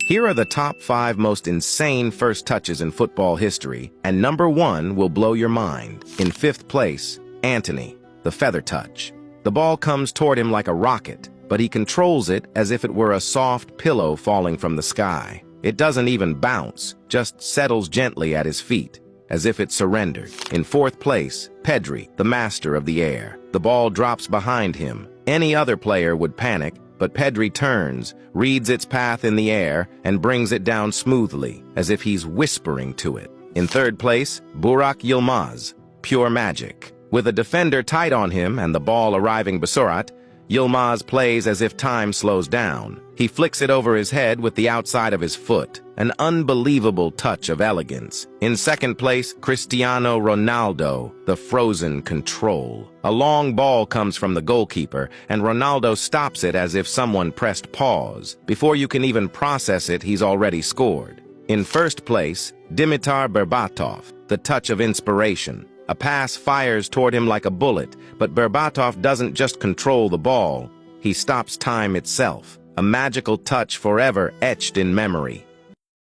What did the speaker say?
Here are the top 5 most insane first touches in football history, and number 1 will blow your mind. In 5th place, Antony, the feather touch. The ball comes toward him like a rocket, but he controls it as if it were a soft pillow falling from the sky. It doesn't even bounce, just settles gently at his feet, as if it surrendered. In 4th place, Pedri, the master of the air. The ball drops behind him. Any other player would panic, but Pedri turns, reads its path in the air, and brings it down smoothly, as if he's whispering to it. In 3rd place, Burak Yilmaz, pure magic. With a defender tight on him and the ball arriving Basurat, Yilmaz plays as if time slows down. He flicks it over his head with the outside of his foot, an unbelievable touch of elegance. In 2nd place, Cristiano Ronaldo, the frozen control. A long ball comes from the goalkeeper, and Ronaldo stops it as if someone pressed pause. Before you can even process it, he's already scored. In 1st place, Dimitar Berbatov, the touch of inspiration. A pass fires toward him like a bullet, but Berbatov doesn't just control the ball, he stops time itself. A magical touch forever etched in memory.